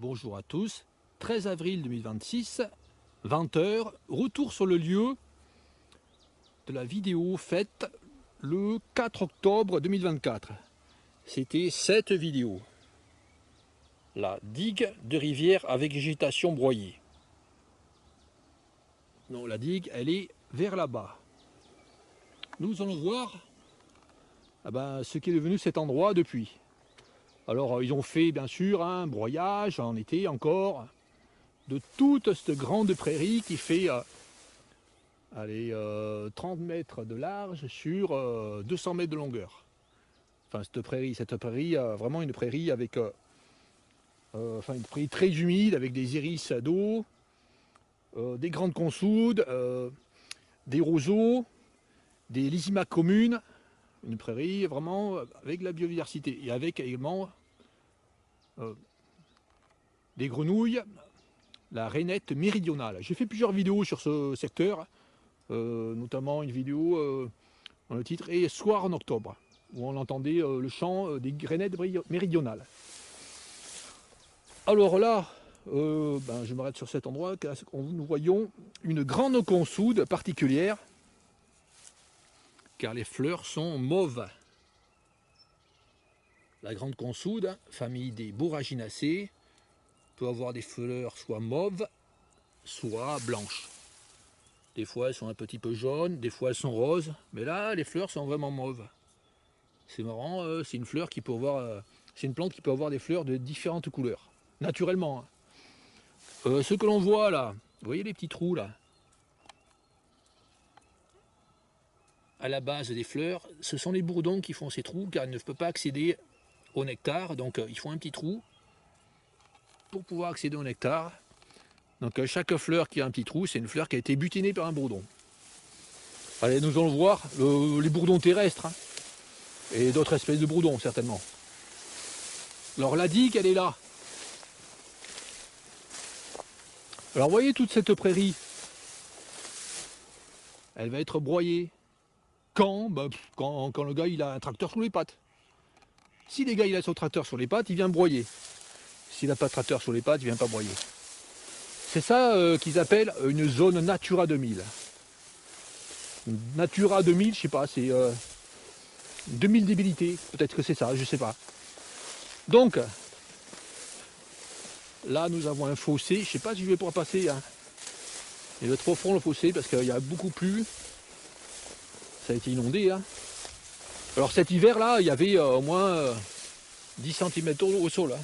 Bonjour à tous, 13 avril 2026, 20 h, retour sur le lieu de la vidéo faite le 4 octobre 2024. C'était cette vidéo. La digue de rivière avec végétation broyée. Non, la digue, elle est vers là-bas. Nous allons voir ce qui est devenu cet endroit depuis. Alors, ils ont fait bien sûr un broyage en été encore de toute cette grande prairie qui fait 30 mètres de large sur 200 mètres de longueur. Enfin, cette prairie, vraiment une prairie avec une prairie très humide avec des iris d'eau, des grandes consoudes, des roseaux, des lysimaques communes, une prairie vraiment avec la biodiversité et avec également des grenouilles, la rainette méridionale. J'ai fait plusieurs vidéos sur ce secteur, notamment une vidéo dont le titre est Soir en octobre, où on entendait le chant des rainettes méridionales. Alors là, je m'arrête sur cet endroit, car nous voyons une grande consoude particulière, car les fleurs sont mauves. La grande consoude, famille des Borraginacées, peut avoir des fleurs soit mauves, soit blanches. Des fois elles sont un petit peu jaunes, des fois elles sont roses, mais là les fleurs sont vraiment mauves. C'est marrant, c'est une fleur qui peut avoir, c'est une plante qui peut avoir des fleurs de différentes couleurs, naturellement. Ce que l'on voit là, vous voyez les petits trous là, à la base des fleurs, ce sont les bourdons qui font ces trous car ils ne peuvent pas accéder au nectar, donc ils font un petit trou pour pouvoir accéder au nectar. Donc chaque fleur qui a un petit trou, c'est une fleur qui a été butinée par un bourdon. Allez, nous allons voir les bourdons terrestres, hein, et d'autres espèces de bourdons certainement. Alors la digue, elle est là. Alors vous voyez toute cette prairie, elle va être broyée. Quand le gars il a un tracteur sous les pattes. Si les gars il a son tracteur sur les pattes, il vient broyer. S'il n'a pas de tracteur sur les pattes, il vient pas broyer. C'est ça qu'ils appellent une zone Natura 2000. Natura 2000, je sais pas, c'est 2000 débilités, peut-être que c'est ça, je sais pas. Donc, là nous avons un fossé, je sais pas si je vais pouvoir passer, hein. Il est trop profond le fossé parce qu'il y a beaucoup plu. Ça a été inondé, hein. Alors cet hiver là, il y avait au moins 10 cm d'eau au sol, hein.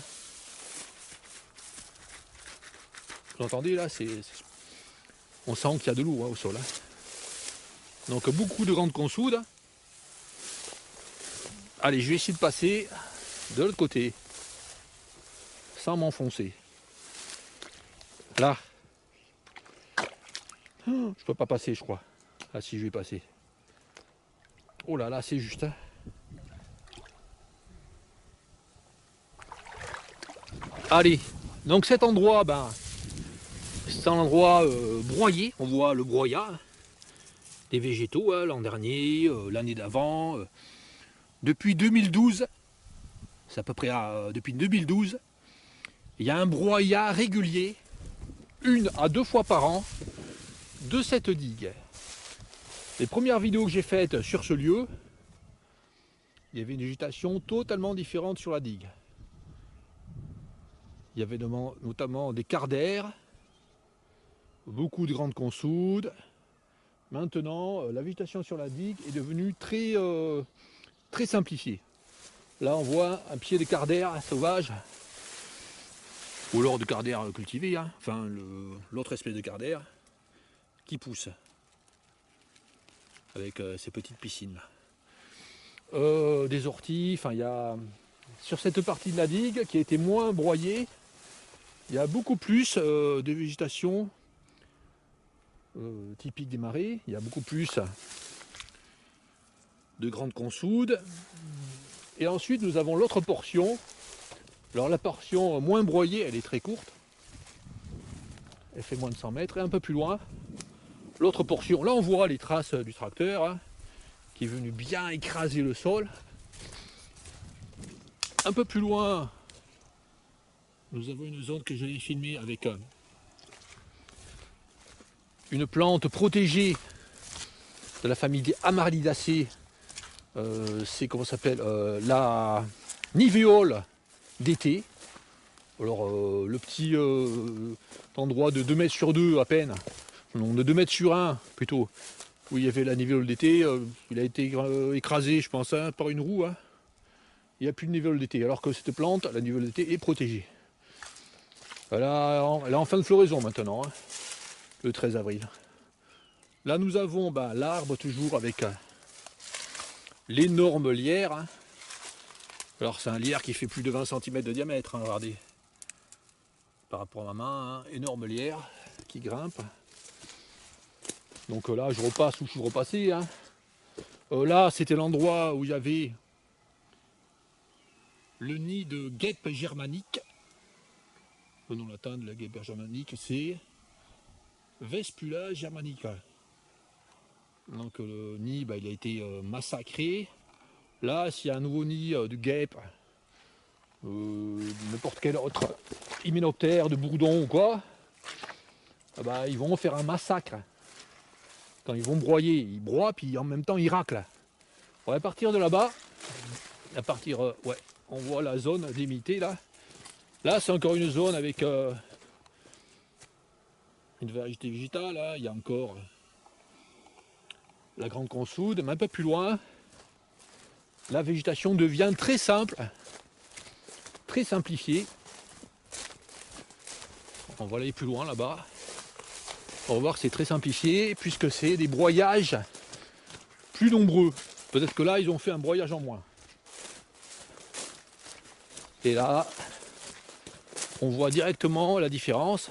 Vous entendez là, on sent qu'il y a de l'eau, hein, au sol, hein. Donc beaucoup de grandes consoudes. Allez, je vais essayer de passer de l'autre côté sans m'enfoncer. Là, je peux pas passer, je crois. Ah si, je vais passer. Oh là là, c'est juste, hein. Allez, donc cet endroit, c'est un endroit broyé. On voit le broyat des végétaux, hein, l'an dernier, l'année d'avant. Depuis 2012, c'est à peu près depuis 2012, il y a un broyat régulier, 1 à 2 fois par an, de cette digue. Les premières vidéos que j'ai faites sur ce lieu, il y avait une végétation totalement différente sur la digue. Il y avait notamment des cardères, beaucoup de grandes consoudes. Maintenant, la végétation sur la digue est devenue très simplifiée. Là, on voit un pied de cardère sauvage, ou alors de cardère cultivé, hein, enfin l'autre espèce de cardère, qui pousse avec ces petites piscines là. Des orties, enfin il y a sur cette partie de la digue qui a été moins broyée, il y a beaucoup plus de végétation typique des marais, il y a beaucoup plus de grandes consoudes. Et ensuite nous avons l'autre portion. Alors la portion moins broyée, elle est très courte, elle fait moins de 100 mètres, et un peu plus loin, l'autre portion, là on voit les traces du tracteur, hein, qui est venu bien écraser le sol. Un peu plus loin, Nous avons une zone que je vais filmer avec une plante protégée de la famille des Amaryllidaceae. C'est comment ça s'appelle, la nivéole d'été. Alors le petit endroit de 2 mètres sur 2 à peine, non, de 2 mètres sur 1 plutôt, où il y avait la nivéole d'été, il a été écrasé je pense hein, par une roue. Hein. Il n'y a plus de nivéole d'été, alors que cette plante, la nivéole d'été, est protégée. Elle est en fin de floraison maintenant, hein, le 13 avril. Là nous avons l'arbre toujours avec l'énorme lierre. Hein. Alors c'est un lierre qui fait plus de 20 cm de diamètre, hein, regardez. Par rapport à ma main, hein, énorme lierre qui grimpe. Donc là je repasse où je suis repassé. Hein. Là c'était l'endroit où il y avait le nid de guêpe germanique. Le nom latin de la guêpe germanique c'est Vespula germanica. Donc le nid il a été massacré. Là s'il y a un nouveau nid de guêpe, n'importe quel autre hyménoptère de bourdon ou quoi, ils vont faire un massacre. Quand ils vont broyer, ils broient puis en même temps ils raclent. On va partir de là-bas, ouais, on voit la zone limitée là. Là c'est encore une zone avec une variété végétale, là. Il y a encore la grande consoude, mais un peu plus loin, la végétation devient très simple, très simplifiée. On va aller plus loin là-bas. On va voir que c'est très simplifié puisque c'est des broyages plus nombreux. Peut-être que là ils ont fait un broyage en moins. Et là, on voit directement la différence.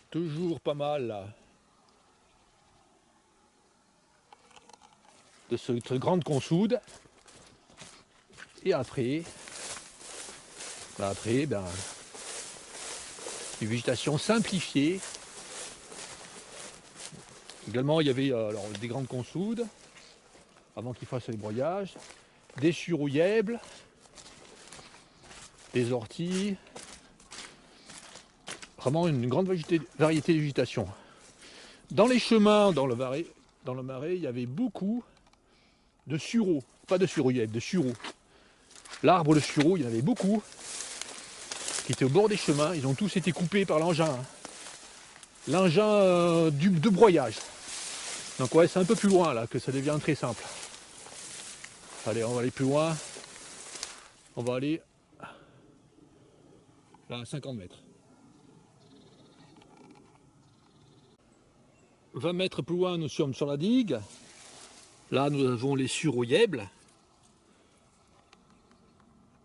Toujours pas mal là, de cette grande consoude. Et après, une végétation simplifiée. Également, il y avait des grandes consoudes, avant qu'ils fassent les broyages, des surouillèbles, des orties, vraiment une grande variété de végétation. Dans les chemins, dans le marais, il y avait beaucoup de sureaux, pas de surouillèbles, de sureaux. L'arbre de sureau, il y en avait beaucoup, qui étaient au bord des chemins, ils ont tous été coupés par l'engin. L'engin de broyage. Donc ouais, c'est un peu plus loin là que ça devient très simple. Allez, on va aller plus loin. On va aller là à 50 mètres. 20 mètres plus loin, nous sommes sur la digue. Là, nous avons les surouillèbles.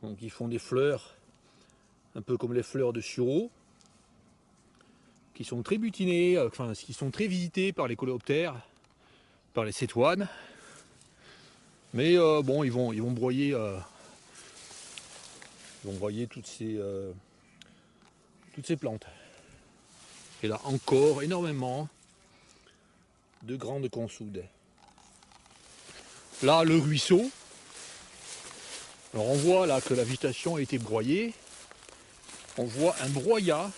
Donc ils font des fleurs, un peu comme les fleurs de sureau, qui sont très butinées, qui sont très visitées par les coléoptères, par les cétoines. Mais bon, ils vont broyer toutes ces plantes. Et là encore énormément de grandes consoudes. Là le ruisseau. Alors on voit là que la végétation a été broyée. On voit un broyat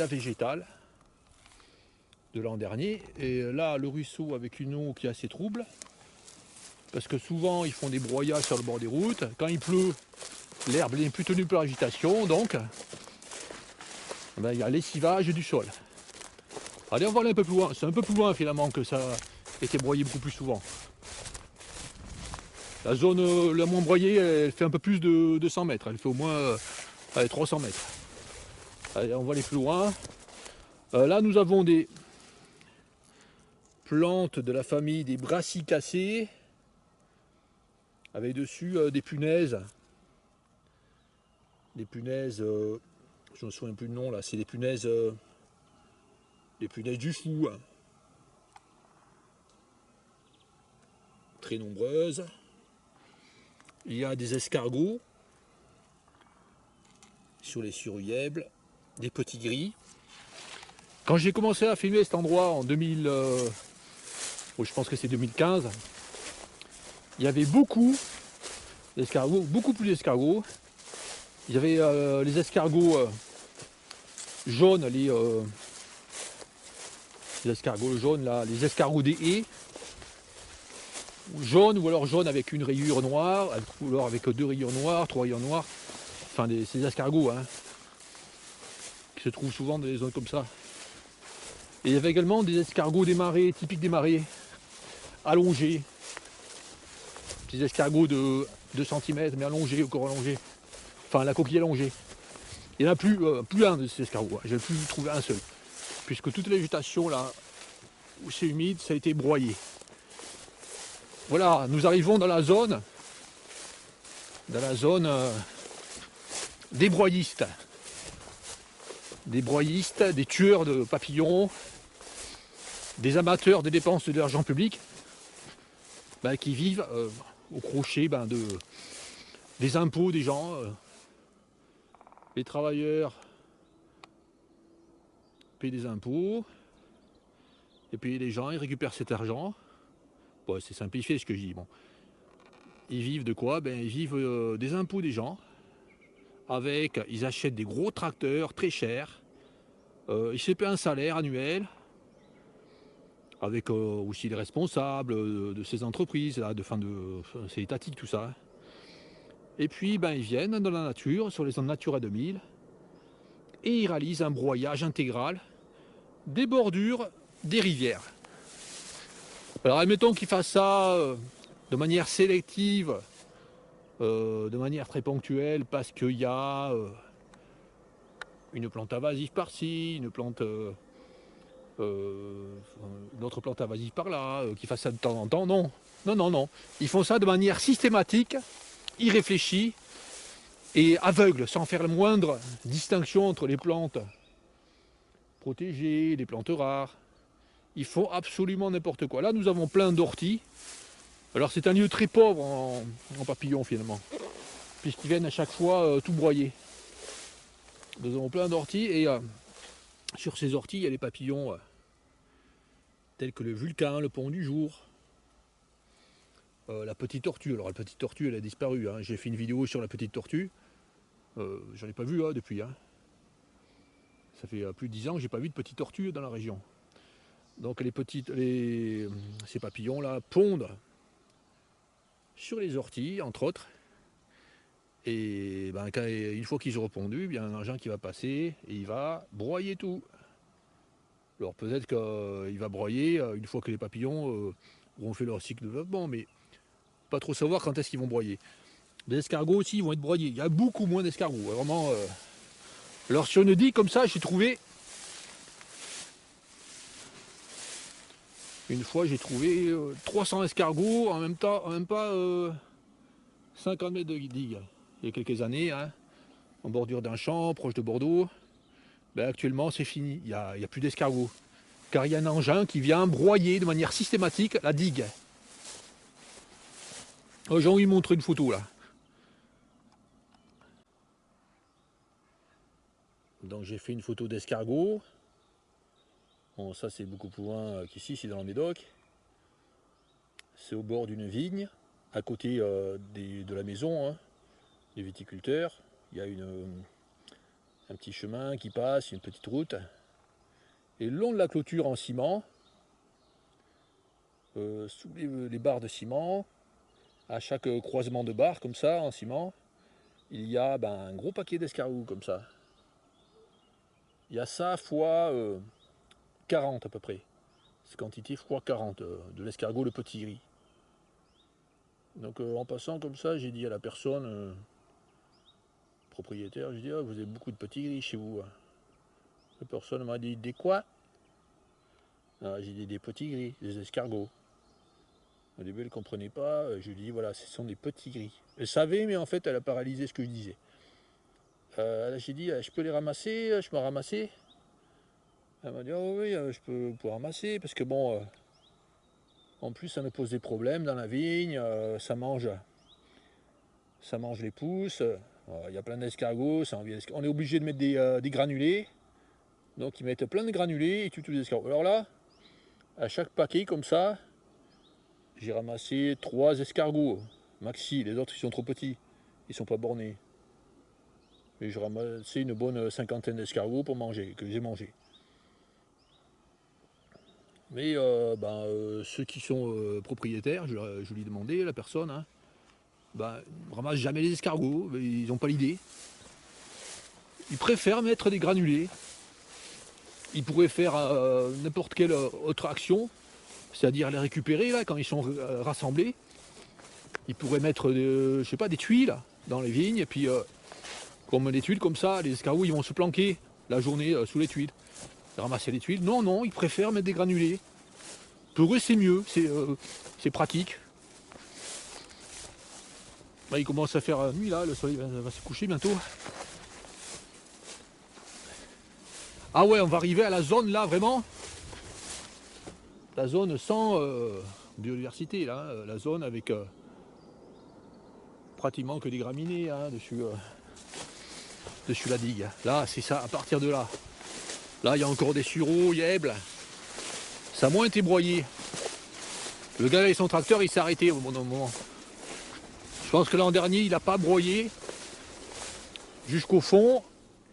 végétal de l'an dernier. Et là le ruisseau avec une eau qui est assez trouble. Parce que souvent ils font des broyats sur le bord des routes. Quand il pleut, l'herbe n'est plus tenue par l'agitation, donc il y a lessivage du sol. Allez, on va aller un peu plus loin. C'est un peu plus loin finalement que ça a été broyé beaucoup plus souvent. La zone la moins broyée, elle fait un peu plus de 100 mètres. Elle fait au moins 300 mètres. Allez, on va aller plus loin. Là, nous avons des plantes de la famille des Brassicacées, avec dessus des punaises. Des punaises, je me souviens plus du nom là, c'est des punaises du fou. Hein. Très nombreuses. Il y a des escargots sur les surouillèbles, des petits gris. Quand j'ai commencé à filmer cet endroit en 2000, je pense que c'est 2015, il y avait beaucoup d'escargots, beaucoup plus d'escargots. Il y avait les escargots jaunes, les escargots jaunes là, les escargots des haies, jaunes ou alors jaunes avec une rayure noire, ou alors avec deux rayures noires, trois rayures noires. Enfin ces escargots hein, qui se trouvent souvent dans des zones comme ça. Et il y avait également des escargots des marais, typiques des marais, allongés. Des escargots de 2 cm mais allongés, au corps allongé. Enfin la coquille allongée. Il n'y en a plus, plus un de ces escargots, j'ai plus trouvé un seul. Puisque toute la végétation là où c'est humide, ça a été broyé. Voilà, nous arrivons dans la zone des broyistes. Des broyistes, des tueurs de papillons, des amateurs des dépenses de l'argent public, qui vivent au crochet des impôts des gens. Les travailleurs payent des impôts, et puis les gens ils récupèrent cet argent. Bon, c'est simplifié ce que je dis. Bon. Ils vivent de quoi? Ils vivent des impôts des gens. Ils achètent des gros tracteurs très chers. Ils se paient un salaire annuel. Avec aussi les responsables de ces entreprises, là, c'est étatique tout ça. Et puis ils viennent dans la nature, sur les zones Natura 2000, et ils réalisent un broyage intégral des bordures des rivières. Alors admettons qu'ils fassent ça de manière sélective, de manière très ponctuelle, parce qu'il y a une plante invasive par-ci, une autre plante invasive par-là, qu'ils fassent ça de temps en temps, non. Non. Ils font ça de manière systématique, irréfléchie et aveugle, sans faire la moindre distinction entre les plantes protégées, les plantes rares. Ils font absolument n'importe quoi. Là, nous avons plein d'orties. Alors, c'est un lieu très pauvre en papillons, finalement, puisqu'ils viennent à chaque fois tout broyer. Nous avons plein d'orties, et sur ces orties, il y a les papillons tels que le vulcain, le pont du jour, la petite tortue. Alors, la petite tortue, elle a disparu. Hein. J'ai fait une vidéo sur la petite tortue. J'en ai pas vu depuis. Hein. Ça fait plus de 10 ans que j'ai pas vu de petite tortue dans la région. Donc ces papillons là pondent sur les orties, entre autres. Et une fois qu'ils ont pondu, il y a un engin qui va passer et il va broyer tout. Alors peut-être qu'il va broyer une fois que les papillons auront fait leur cycle de développement, mais pas trop savoir quand est-ce qu'ils vont broyer. Les escargots aussi vont être broyés. Il y a beaucoup moins d'escargots. Vraiment. Alors sur une digue comme ça, j'ai trouvé. Une fois, j'ai trouvé 300 escargots en même pas 50 mètres de digue. Il y a quelques années, hein, en bordure d'un champ, proche de Bordeaux. Actuellement, c'est fini. Il n'y a plus d'escargots. Car il y a un engin qui vient broyer de manière systématique la digue. J'ai envie de montrer une photo là. Donc j'ai fait une photo d'escargot. Bon, ça c'est beaucoup plus loin qu'ici, c'est dans le Médoc. C'est au bord d'une vigne, à côté de la maison, hein, des viticulteurs. Il y a un petit chemin qui passe, une petite route. Et le long de la clôture en ciment, sous les barres de ciment, à chaque croisement de barres comme ça, en ciment, il y a un gros paquet d'escargots comme ça. Il y a ça fois 40 à peu près. C'est quantité fois 40 de l'escargot le petit gris. Donc en passant comme ça, j'ai dit à la personne propriétaire, j'ai dit vous avez beaucoup de petits gris chez vous. La personne m'a dit des quoi? J'ai dit des petits gris, des escargots. Au début elle ne comprenait pas, je lui dis voilà, ce sont des petits gris. Elle savait mais en fait elle a paralysé ce que je disais. J'ai dit je peux les ramasser, je peux ramasser. Elle m'a dit oh oui, je peux ramasser parce que bon, en plus ça me pose des problèmes dans la vigne, ça mange les pousses, il y a plein d'escargots, on est obligé de mettre des granulés, donc ils mettent plein de granulés et tuent tous les escargots. Alors là, à chaque paquet comme ça, j'ai ramassé 3 escargots maxi, les autres ils sont trop petits, ils sont pas bornés. Et je ramassais une bonne cinquantaine d'escargots pour manger, que j'ai mangé. Mais ceux qui sont propriétaires, je lui ai demandé, la personne, hein, ils ne ramassent jamais les escargots, ils n'ont pas l'idée. Ils préfèrent mettre des granulés. Ils pourraient faire n'importe quelle autre action, c'est-à-dire les récupérer là quand ils sont rassemblés. Ils pourraient mettre je sais pas, des tuiles dans les vignes, et puis comme des tuiles comme ça, les escargots ils vont se planquer la journée sous les tuiles. Ramasser les tuiles. Non, non, ils préfèrent mettre des granulés. Pour eux c'est mieux, c'est pratique. Là, il commence à faire nuit là, le soleil va se coucher bientôt. Ah ouais, on va arriver à la zone là vraiment. La zone sans biodiversité là, la zone avec pratiquement que des graminées hein, dessus la digue. Là c'est ça, à partir de là. Là il y a encore des sureaux, yèbles. Ça a moins été broyé. Le gars avec son tracteur il s'est arrêté au bon moment. Je pense que l'an dernier il n'a pas broyé jusqu'au fond.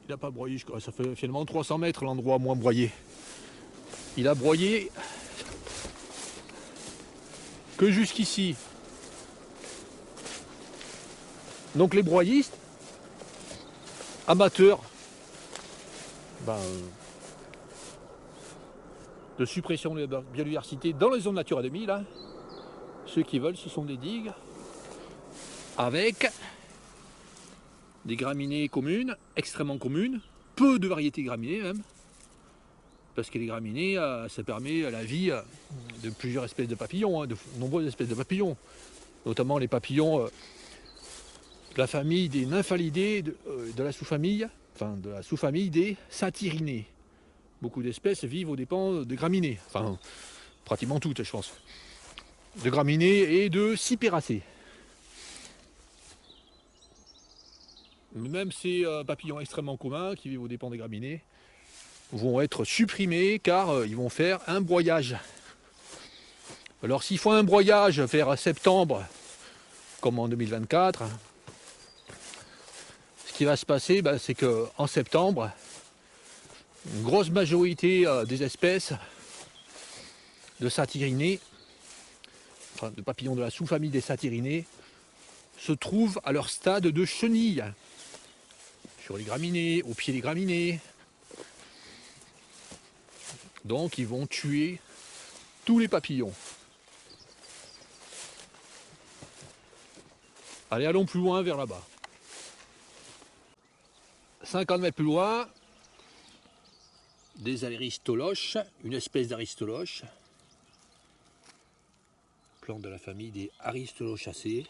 Il n'a pas broyé, ça fait finalement 300 mètres l'endroit moins broyé. Il a broyé que jusqu'ici. Donc les broyistes, amateurs de suppression de la biodiversité dans les zones Natura 2000, hein, ceux qui veulent, ce sont des digues avec des graminées communes, extrêmement communes, peu de variétés graminées même, parce que les graminées, ça permet la vie de plusieurs espèces de papillons, hein, de nombreuses espèces de papillons, notamment les papillons de la famille des nymphalidae, de la sous-famille, de la sous-famille des satyrinées. Beaucoup d'espèces vivent aux dépens de graminées, enfin pratiquement toutes je pense, de graminées et de cypéracées. Même ces papillons extrêmement communs qui vivent aux dépens des graminées vont être supprimés car ils vont faire un broyage. Alors s'ils font un broyage vers septembre, comme en 2024, ce qui va se passer, c'est qu'en septembre, une grosse majorité des espèces de satyrinées, enfin de papillons de la sous-famille des satyrinées, se trouvent à leur stade de chenille, sur les graminées, au pied des graminées. Donc ils vont tuer tous les papillons. Allez, allons plus loin vers là-bas. 50 mètres plus loin, des aristoloches, une espèce d'aristoloche, plante de la famille des aristolochacées.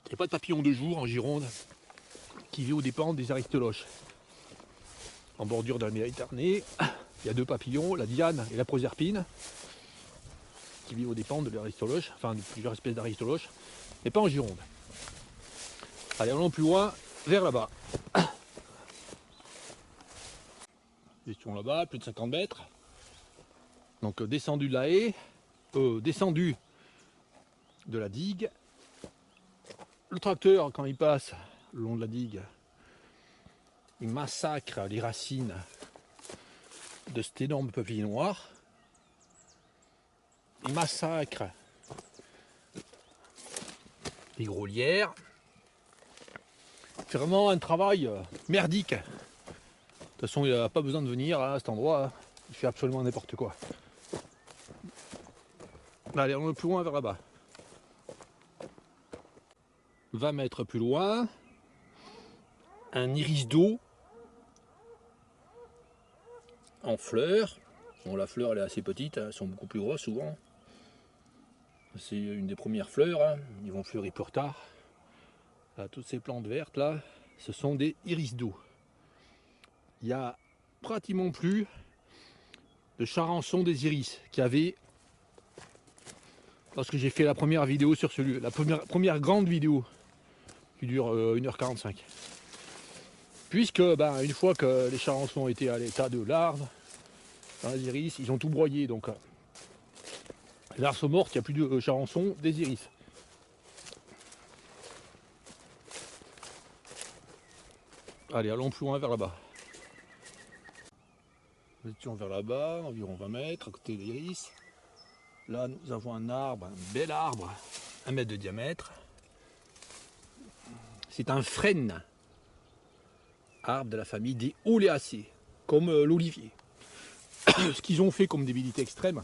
Il n'y a pas de papillons de jour en Gironde qui vit aux dépens des aristoloches. En bordure de la Méditerranée, il y a deux papillons, la diane et la proserpine, qui vivent aux dépens de l'aristoloche, enfin de plusieurs espèces d'aristoloches, mais pas en Gironde. Allez, allons plus loin, vers là-bas. Gestion là-bas, plus de 50 mètres. Donc descendu de la haie, descendu de la digue. Le tracteur, quand il passe le long de la digue, il massacre les racines de cet énorme peuplier noir. Il massacre les gros lierres. C'est vraiment un travail merdique. De toute façon, il n'a pas besoin de venir à cet endroit. Il fait absolument n'importe quoi. Allez, on est plus loin vers là-bas. 20 mètres plus loin, un iris d'eau en fleurs. Bon, la fleur elle est assez petite, hein, elles sont beaucoup plus grosses souvent. C'est une des premières fleurs, hein. Ils vont fleurir plus tard. Là, toutes ces plantes vertes là, ce sont des iris d'eau. Il n'y a pratiquement plus de charançon des iris qu'il y avait lorsque j'ai fait la première vidéo sur celui, la première grande vidéo qui dure 1h45. Puisque une fois que les charançons étaient à l'état de larves, dans les iris, ils ont tout broyé. Donc les larves sont mortes, il n'y a plus de charançon des iris. Allez, allons plus loin vers là-bas. Nous étions vers là-bas, environ 20 mètres, à côté de l'iris. Là, nous avons un arbre, un bel arbre, 1 mètre de diamètre. C'est un frêne, arbre de la famille des Oléacées, comme l'olivier. Ce qu'ils ont fait comme débilité extrême,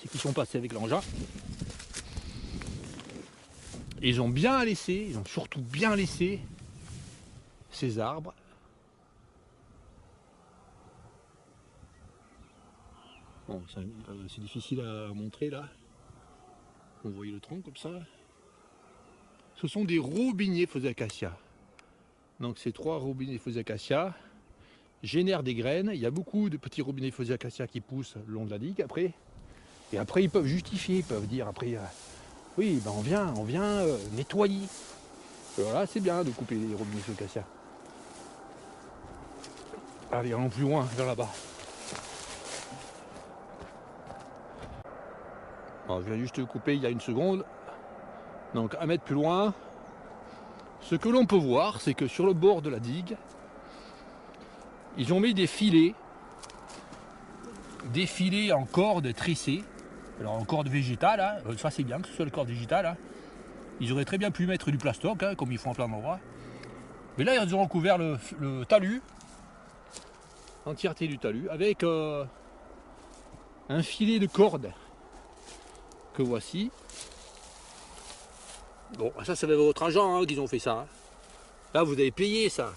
c'est qu'ils sont passés avec l'engin. Ils ont bien laissé, ils ont surtout bien laissé ces arbres. Bon, c'est difficile à montrer là. Vous voyez le tronc comme ça. Ce sont des robiniers Fosacacia. Donc ces 3 robiniers Fosacacia génèrent des graines. Il y a beaucoup de petits robinets Fosacacia qui poussent le long de la digue après. Et après ils peuvent justifier, ils peuvent dire après oui, ben on vient nettoyer. Alors là c'est bien de couper les robinets Fosacacia. Allez, allons plus loin, vers là-bas. Alors, je viens juste de couper il y a 1 seconde. Donc 1 mètre plus loin, ce que l'on peut voir, c'est que sur le bord de la digue, ils ont mis des filets en corde tressée. Alors en corde végétale, hein, ça c'est bien que ce soit le corde végétale. Hein. Ils auraient très bien pu mettre du plastoc, hein, comme ils font en plein d'endroits. Mais là, ils ont recouvert le talus, entièreté du talus, avec un filet de corde que voici. Bon, ça c'est votre agent hein, qu'ils ont fait ça. Hein. Là, vous avez payé ça.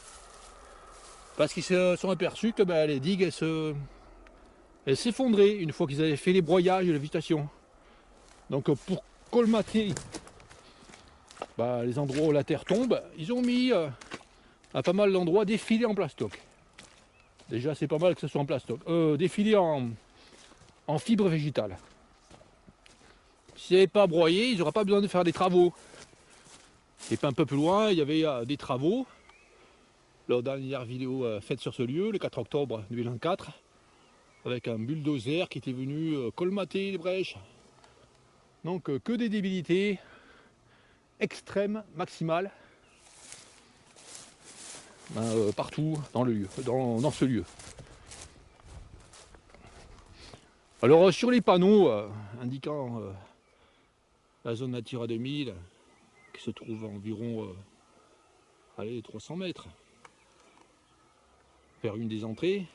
Parce qu'ils se sont aperçus que ben, les digues, elles s'effondraient une fois qu'ils avaient fait les broyages et la végétation. Donc pour colmater les endroits où la terre tombe, ils ont mis à pas mal d'endroits des filets en plastoc. Déjà c'est pas mal que ce soit en plastoc. Des filets en fibre végétale. S'ils n'avaient pas broyé, ils n'auraient pas besoin de faire des travaux. Et puis un peu plus loin, il y avait des travaux. La dernière vidéo faite sur ce lieu, le 4 octobre 2024, avec un bulldozer qui était venu colmater les brèches. Donc que des débilités extrêmes, maximales, partout dans le lieu, dans ce lieu. Alors sur les panneaux indiquant la zone Natura 2000, qui se trouve à environ 300 mètres vers une des entrées,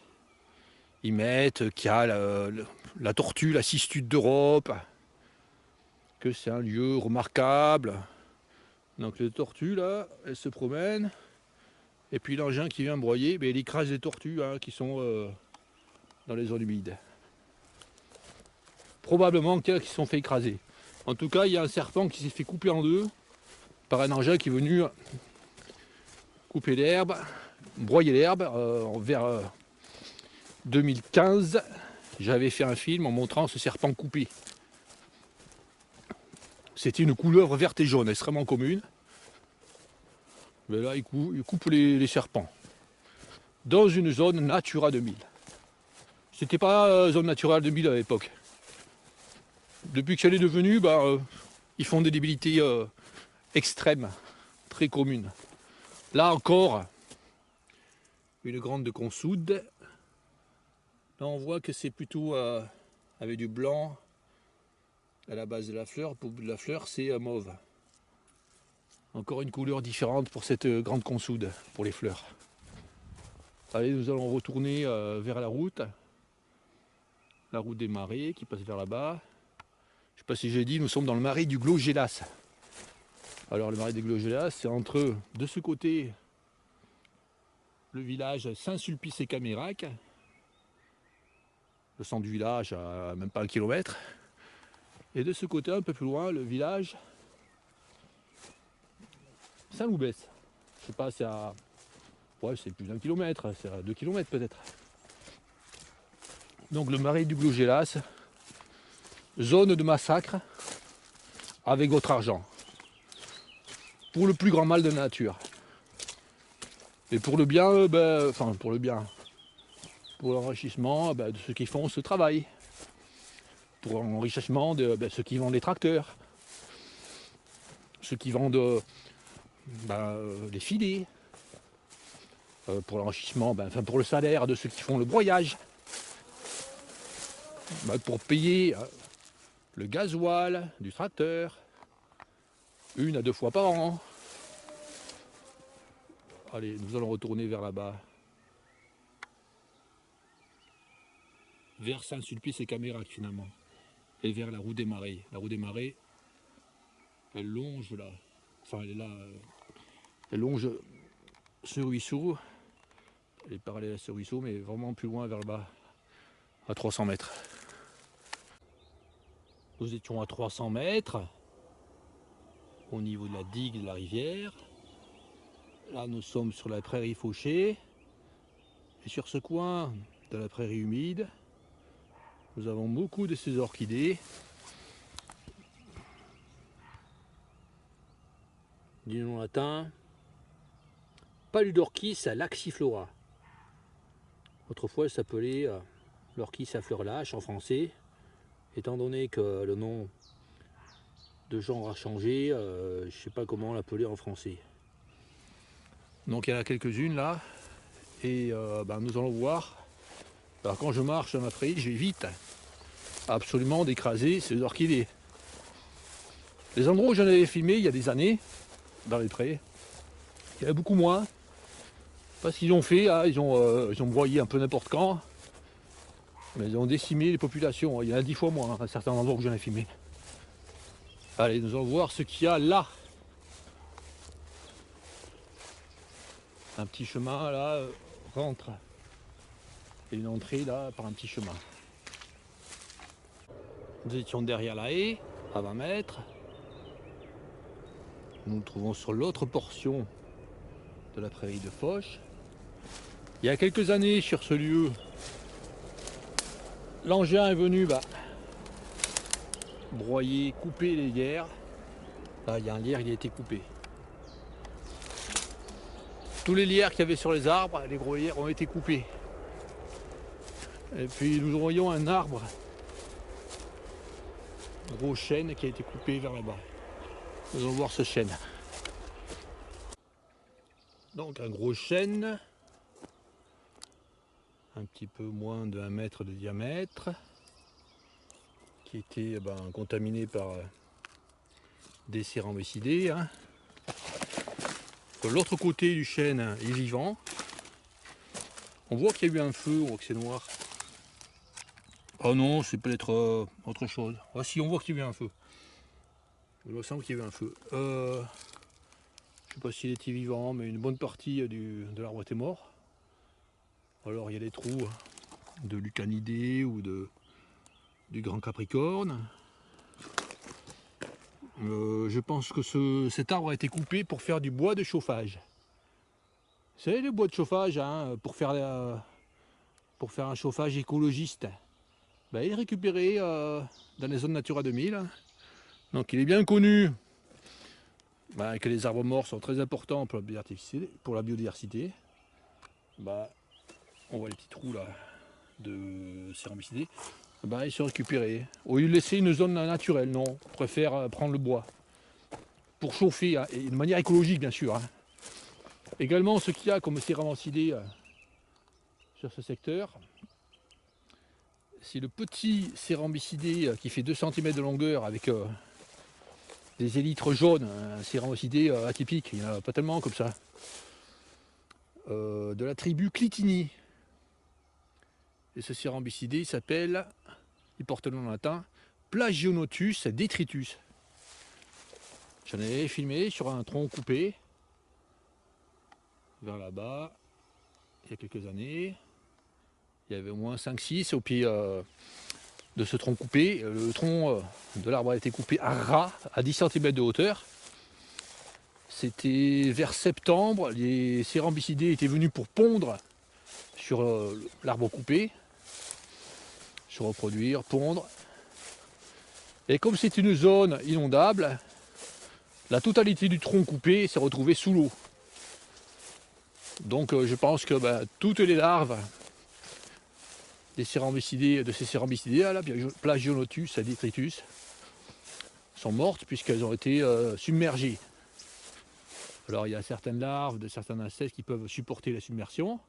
ils mettent qu'il y a la tortue, la cistude d'Europe, que c'est un lieu remarquable. Donc les tortues là, elles se promènent, et puis l'engin qui vient broyer, il écrase les tortues hein, qui sont dans les zones humides. Probablement qu'il y en a qui se sont fait écraser. En tout cas, il y a un serpent qui s'est fait couper en 2 par un engin qui est venu couper l'herbe, broyer l'herbe vers 2015. J'avais fait un film en montrant ce serpent coupé. C'était une couleuvre verte et jaune, extrêmement commune. Mais là, il coupe les serpents. Dans une zone Natura 2000. C'était pas zone Natura 2000 à l'époque. Depuis que ça est devenu, ils font des débilités extrêmes, très communes. Là encore, une grande consoude. Là, on voit que c'est plutôt avec du blanc à la base de la fleur. Pour la fleur, c'est mauve. Encore une couleur différente pour cette grande consoude, pour les fleurs. Allez, nous allons retourner vers la route des marais qui passe vers là-bas. Je ne sais pas si j'ai dit, nous sommes dans le marais du Glogélas. Alors le marais du Glogélas, c'est entre, de ce côté, le village Saint-Sulpice et Camérac, le centre du village à même pas 1 kilomètre, et de ce côté, un peu plus loin, le village Saint-Loubès. Je sais pas, c'est à... Ouais, c'est plus d'1 kilomètre, c'est à 2 kilomètres peut-être. Donc le marais du Glogélas, zone de massacre avec votre argent. Pour le plus grand mal de la nature. Et pour le bien, pour le bien, pour l'enrichissement de ceux qui font ce travail. Pour l'enrichissement de ceux qui vendent les tracteurs. Ceux qui vendent les filets. pour l'enrichissement, enfin pour le salaire de ceux qui font le broyage, pour payer le gasoil du tracteur, 1 à 2 fois par an. Allez, nous allons retourner vers là-bas. Vers Saint-Sulpice et Camérac finalement. Et vers la route des Marais. La route des Marais, elle longe là. Enfin, elle est là. Elle longe ce ruisseau. Elle est parallèle à ce ruisseau, mais vraiment plus loin vers le bas, à 300 mètres. Nous étions à 300 mètres, au niveau de la digue de la rivière. Là, nous sommes sur la prairie fauchée. Et sur ce coin de la prairie humide, nous avons beaucoup de ces orchidées. Du nom latin, Paludorchis laxiflora. Autrefois, elle s'appelait l'orchis à fleurs lâches en français. Étant donné que le nom de genre a changé, je ne sais pas comment l'appeler en français. Donc il y en a quelques-unes là, et nous allons voir. Alors quand je marche dans ma prairie, j'évite absolument d'écraser ces orchidées. Les endroits où j'en avais filmé il y a des années, dans les prés, il y avait beaucoup moins. Parce qu'ils ont fait, ils ont broyé un peu n'importe quand, mais ils ont décimé les populations. Il y en a 10 fois moins à certains endroits où j'en ai filmé. Allez, nous allons voir ce qu'il y a là. Un petit chemin là rentre. Et une entrée là par un petit chemin. Nous étions derrière la haie, à 20 mètres. Nous nous trouvons sur l'autre portion de la prairie de Foch. Il y a quelques années sur ce lieu, l'engin est venu broyer, couper les lierres. Là, il y a un lierre, il a été coupé. Tous les lierres qu'il y avait sur les arbres, les gros lierres ont été coupés. Et puis nous voyons un arbre, un gros chêne qui a été coupé vers là-bas. Nous allons voir ce chêne. Donc un gros chêne, un petit peu moins de 1 mètre de diamètre, qui était contaminé par des cérambycidés. Hein. De l'autre côté du chêne est vivant. On voit qu'il y a eu un feu, on voit que c'est noir. Oh non, c'est peut-être autre chose. Ah si, on voit qu'il y a eu un feu. Il me semble qu'il y a eu un feu. Je ne sais pas s'il était vivant, mais une bonne partie de l'arbre était mort. Alors il y a des trous de Lucanidés ou du Grand Capricorne. Je pense que cet arbre a été coupé pour faire du bois de chauffage. Vous savez, le bois de chauffage, hein, pour faire un chauffage écologiste, il est récupéré dans les zones Natura 2000. Donc il est bien connu que les arbres morts sont très importants pour la biodiversité. On voit les petits trous là de cérambycidés. Ils sont récupérés. Au lieu de laisser une zone naturelle, non, on préfère prendre le bois. Pour chauffer, hein, et de manière écologique bien sûr. Hein. Également, ce qu'il y a comme cérambycidés sur ce secteur, c'est le petit cérambycidé qui fait 2 cm de longueur avec des élytres jaunes, un cérambycidé atypique, il n'y en a pas tellement comme ça. De la tribu Clitini. Et ce cérambycidé il s'appelle, il porte le nom latin, Plagionotus detritus. J'en avais filmé sur un tronc coupé, vers là-bas, il y a quelques années. Il y avait au moins 5-6 au pied de ce tronc coupé. Le tronc de l'arbre a été coupé à ras, à 10 cm de hauteur. C'était vers septembre, les cérambycidés étaient venus pour pondre sur l'arbre coupé, se reproduire, pondre. Et comme c'est une zone inondable, la totalité du tronc coupé s'est retrouvée sous l'eau. Donc je pense que toutes les larves de ces cérambycidés, la Plagionotus detritus, sont mortes puisqu'elles ont été submergées. Alors il y a certaines larves de certains insectes qui peuvent supporter la submersion,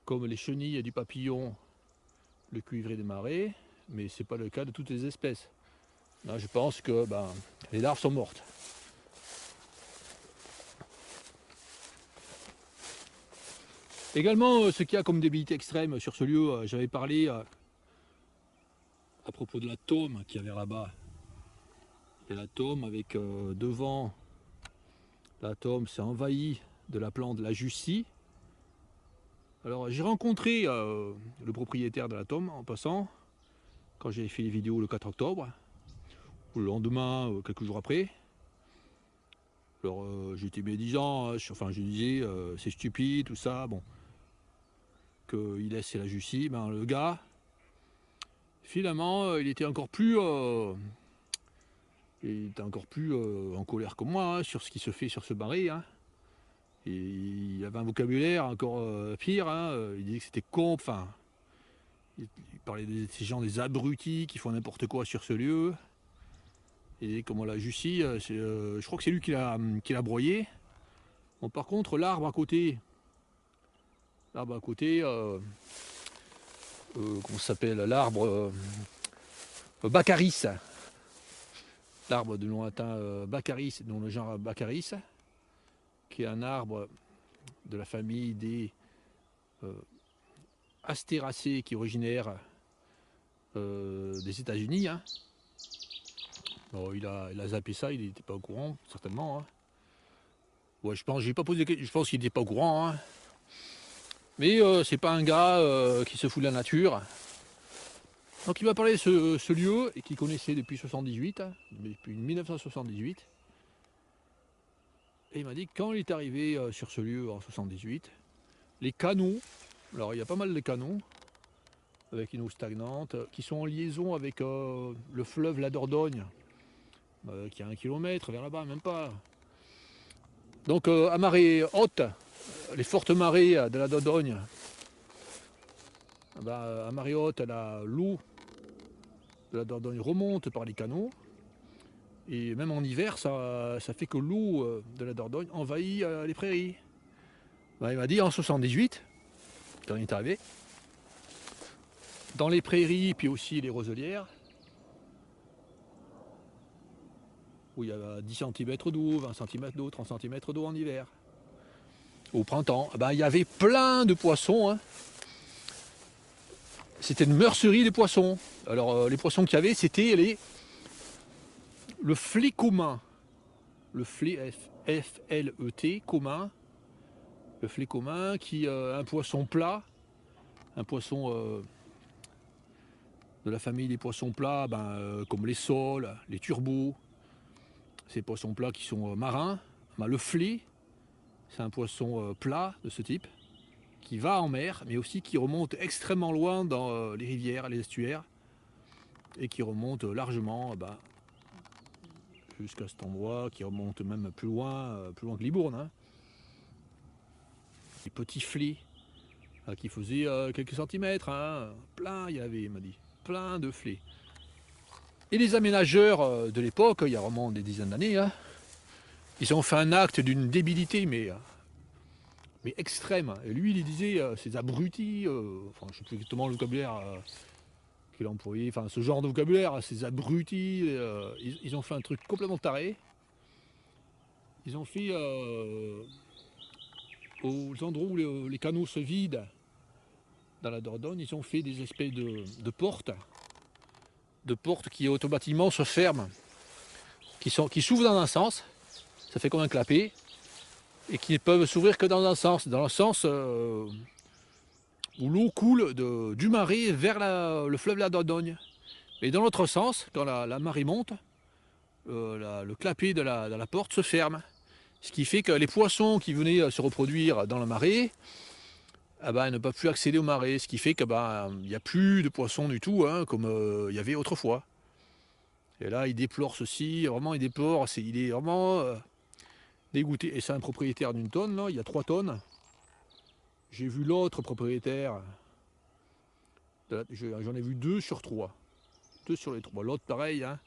comme les chenilles du papillon, le cuivré des marais, mais ce n'est pas le cas de toutes les espèces. Là, je pense que les larves sont mortes. Également, ce qu'il y a comme débilité extrême sur ce lieu, j'avais parlé à propos de la tome qu'il y avait là-bas. Il y a la tome avec devant, la tome s'est envahie de la plante de la Jussie. Alors j'ai rencontré le propriétaire de la tome en passant, quand j'ai fait les vidéos le 4 octobre, ou le lendemain, quelques jours après. Alors j'étais médisant, enfin je disais c'est stupide, tout ça, bon, qu'il laisse la Jussie. Ben, le gars, finalement, il était encore plus en colère que moi hein, sur ce qui se fait sur ce marais. Hein. Et il avait un vocabulaire encore pire. Hein. Il disait que c'était con. Enfin, il parlait de ces gens, des abrutis qui font n'importe quoi sur ce lieu. Et comment la Jussie, je crois que c'est lui qui l'a broyé. Bon, par contre, l'arbre à côté, comment ça s'appelle, l'arbre Baccharis. L'arbre de nom latin Baccharis, dont le genre Baccharis, qui est un arbre de la famille des Astéracées, qui est originaire des États-Unis. Hein. Bon, il a zappé ça, il n'était pas au courant, certainement. Hein. Ouais, je pense, j'ai pas posé, je pense qu'il n'était pas au courant. Hein. Mais c'est pas un gars qui se fout de la nature. Donc il m'a parlé de ce lieu et qu'il connaissait depuis 78, hein, depuis 1978. Et il m'a dit que quand il est arrivé sur ce lieu en 78, les canaux, alors il y a pas mal de canaux avec une eau stagnante, qui sont en liaison avec le fleuve la Dordogne, qui est à 1 km vers là-bas, même pas. Donc à marée haute, les fortes marées de la Dordogne, à marée haute, l'eau de la Dordogne remonte par les canaux. Et même en hiver, ça fait que l'eau de la Dordogne envahit les prairies. Il m'a dit en 78, quand il est arrivé, dans les prairies, puis aussi les roselières, où il y a 10 cm d'eau, 20 cm d'eau, 30 cm d'eau en hiver. Au printemps, il y avait plein de poissons. Hein. C'était une mercerie des poissons. Alors les poissons qu'il y avait, c'était le flé commun. Le flé F-L-E-T, commun. Le flé commun qui est un poisson plat. Un poisson de la famille des poissons plats, comme les sols, les turbots. Ces poissons plats qui sont marins. Le flé, c'est un poisson plat de ce type, qui va en mer, mais aussi qui remonte extrêmement loin dans les rivières, les estuaires, et qui remonte largement jusqu'à cet endroit, qui remonte même plus loin que Libourne. Hein. Les petits flés qui faisaient quelques centimètres, hein. Plein il y avait, il m'a dit, plein de flés. Et les aménageurs de l'époque, il y a vraiment des dizaines d'années, hein, ils ont fait un acte d'une débilité, mais extrême. Et lui, il disait, ces abrutis, enfin, je ne sais plus exactement le vocabulaire qu'il a employé, enfin, ce genre de vocabulaire, ces abrutis, ils ont fait un truc complètement taré. Ils ont fait, aux endroits où les canaux se vident, dans la Dordogne, ils ont fait des espèces de portes qui automatiquement se ferment, qui s'ouvrent dans un sens, ça fait comme un clapet, et qui ne peuvent s'ouvrir que dans le sens où l'eau coule du marais vers le fleuve la Dordogne. Et dans l'autre sens, quand la marée monte, le clapet de la porte se ferme. Ce qui fait que les poissons qui venaient se reproduire dans le marais, ne peuvent plus accéder au marais. Ce qui fait qu'il n'y a plus de poissons du tout, hein, comme il y avait autrefois. Et là, il déplore ceci, vraiment, il est vraiment dégoûté. Et c'est un propriétaire d'une tonne, là, il y a 3 tonnes. J'ai vu l'autre propriétaire, j'en ai vu 2 sur 3. 2 sur les 3. L'autre, pareil, hein.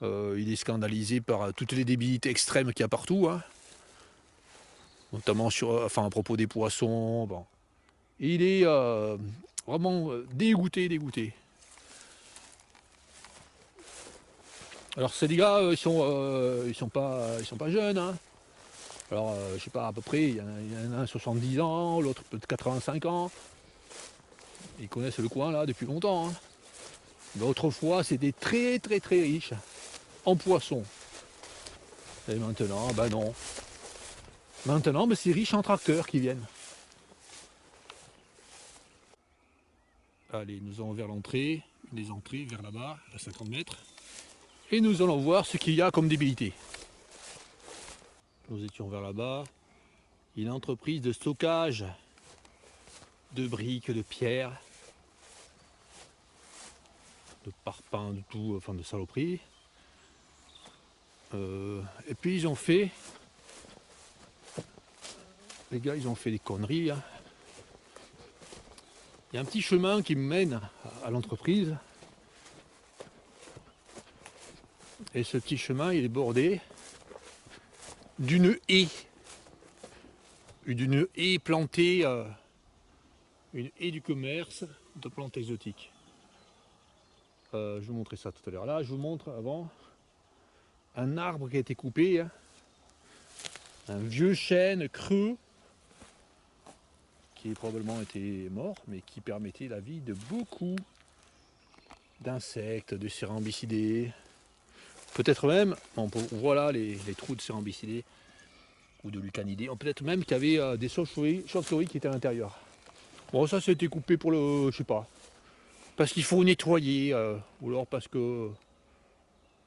Il est scandalisé par toutes les débilités extrêmes qu'il y a partout, hein, notamment à propos des poissons. Bon. Il est vraiment dégoûté. Alors ces gars, ils sont pas jeunes, hein. Alors je sais pas à peu près, il y en a un 70 ans, l'autre peut-être 85 ans. Ils connaissent le coin là depuis longtemps, hein. Mais autrefois c'était très riche en poissons. Et maintenant, ben non. Maintenant, ben, c'est riche en tracteurs qui viennent. Allez, nous allons vers l'entrée, une des entrées vers là-bas, à 50 mètres. Et nous allons voir ce qu'il y a comme débilité. Nous étions vers là-bas. Une entreprise de stockage de briques, de pierres, de parpaings, de tout, enfin de saloperies. Et puis ils ont fait, les gars, ils ont fait des conneries, hein. Il y a un petit chemin qui mène à l'entreprise. Et ce petit chemin, il est bordé d'une haie. D'une haie plantée, une haie du commerce de plantes exotiques. Je vais vous montrer ça tout à l'heure. Là, je vous montre avant un arbre qui a été coupé, hein. Un vieux chêne creux qui probablement était mort, mais qui permettait la vie de beaucoup d'insectes, de cérambycidés. Peut-être même, voilà les trous de cérambycidés ou de lucanidés. Peut-être même qu'il y avait des chauves-souris qui étaient à l'intérieur. Bon, ça c'était coupé pour le, je sais pas, parce qu'il faut nettoyer, ou alors parce que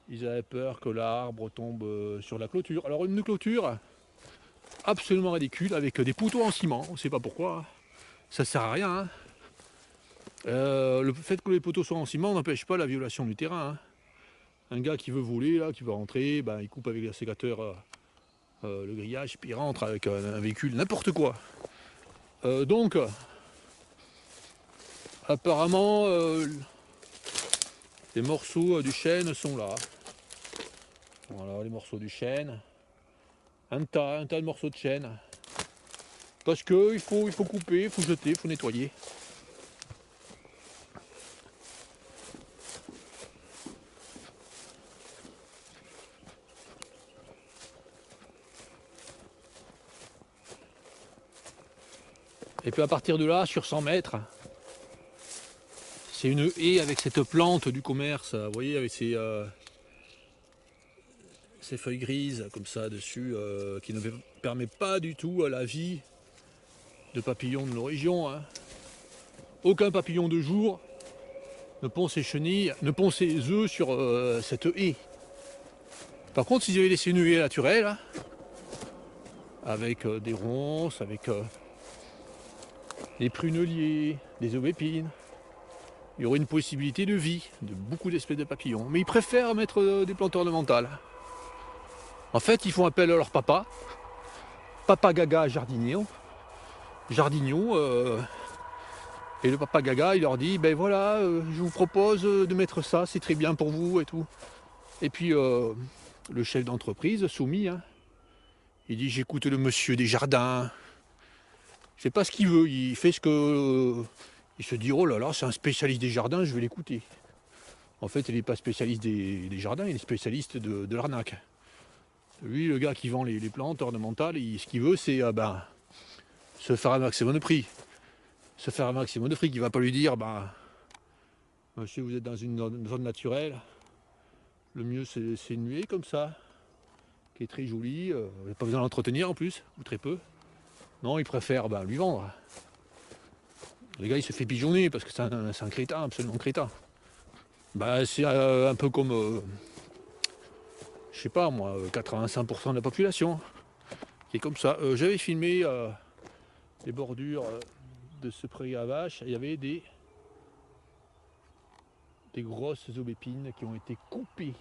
ils avaient peur que l'arbre tombe sur la clôture. Alors une clôture absolument ridicule avec des poteaux en ciment, on ne sait pas pourquoi, ça sert à rien, hein. Le fait que les poteaux soient en ciment n'empêche pas la violation du terrain, hein. Un gars qui veut voler, là, qui veut rentrer, ben, il coupe avec le sécateur le grillage, puis il rentre avec un véhicule, n'importe quoi. Donc, apparemment, les morceaux du chêne sont là. Voilà, les morceaux du chêne. Un tas de morceaux de chêne. Parce que il faut couper, il faut jeter, il faut nettoyer. Et puis à partir de là, sur 100 mètres, c'est une haie avec cette plante du commerce, vous voyez, avec ces feuilles grises comme ça dessus, qui ne permet pas du tout à la vie de papillons de nos régions, hein. Aucun papillon de jour ne pond ses chenilles, ne pond ses œufs sur cette haie. Par contre, s'ils avaient laissé une haie naturelle, hein, avec des ronces, avec des pruneliers, des aubépines, il y aurait une possibilité de vie de beaucoup d'espèces de papillons. Mais ils préfèrent mettre des plantes ornementales. En fait, ils font appel à leur papa Gaga Jardinio, et le papa Gaga, il leur dit, ben voilà, je vous propose de mettre ça, c'est très bien pour vous et tout. Et puis le chef d'entreprise, soumis, hein, il dit, j'écoute le monsieur des jardins. Je sais pas ce qu'il veut, il fait ce que... il se dit, oh là là, c'est un spécialiste des jardins, je vais l'écouter. En fait, il n'est pas spécialiste des jardins, il est spécialiste de l'arnaque. Lui, le gars qui vend les plantes ornementales, ce qu'il veut, c'est se faire un maximum de prix. Se faire un maximum de fric. Il ne va pas lui dire, monsieur, vous êtes dans une zone naturelle, le mieux c'est une nuée comme ça, qui est très jolie, vous n'avez pas besoin d'entretenir en plus, ou très peu. Non, il préfère lui vendre. Le gars, il se fait pigeonner parce que c'est un crétin, absolument crétin. C'est un peu comme, je sais pas moi, 85% de la population qui est comme ça. J'avais filmé les bordures de ce pré à vaches, il y avait des grosses aubépines qui ont été coupées,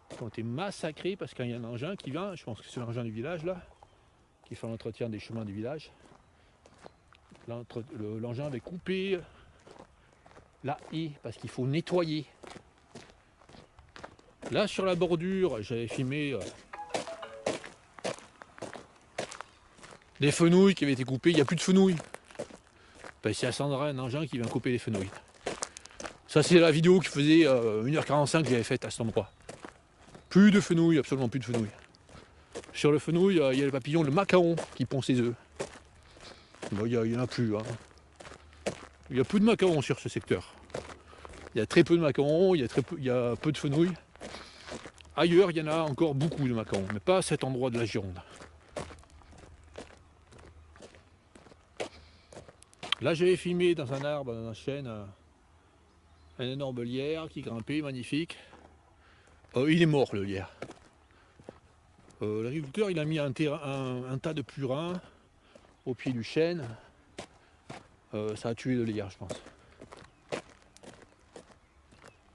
qui ont été massacrées parce qu'il y a un engin qui vient, je pense que c'est l'engin du village là, qui fait l'entretien des chemins du village. L'engin avait coupé la haie parce qu'il faut nettoyer. Là sur la bordure, j'avais filmé des fenouilles qui avaient été coupées. Il n'y a plus de fenouilles. Ben, c'est à Sandra, un engin qui vient couper les fenouilles. Ça c'est la vidéo qui faisait 1h45 que j'avais faite à cet endroit. Plus de fenouilles, absolument plus de fenouilles. Sur le fenouil, il y a le papillon, le macaron qui pond ses œufs. Bon, il n'y en a plus. Hein. Il y a peu de macarons sur ce secteur. Il y a très peu de macarons, il y a peu de fenouilles. Ailleurs, il y en a encore beaucoup de macarons, mais pas à cet endroit de la Gironde. Là, j'avais filmé dans un arbre, dans un chêne, un énorme lierre qui grimpait, magnifique. Il est mort, le lierre. L'agriculteur, il a mis un tas de purin au pied du chêne. Ça a tué le lierre, je pense.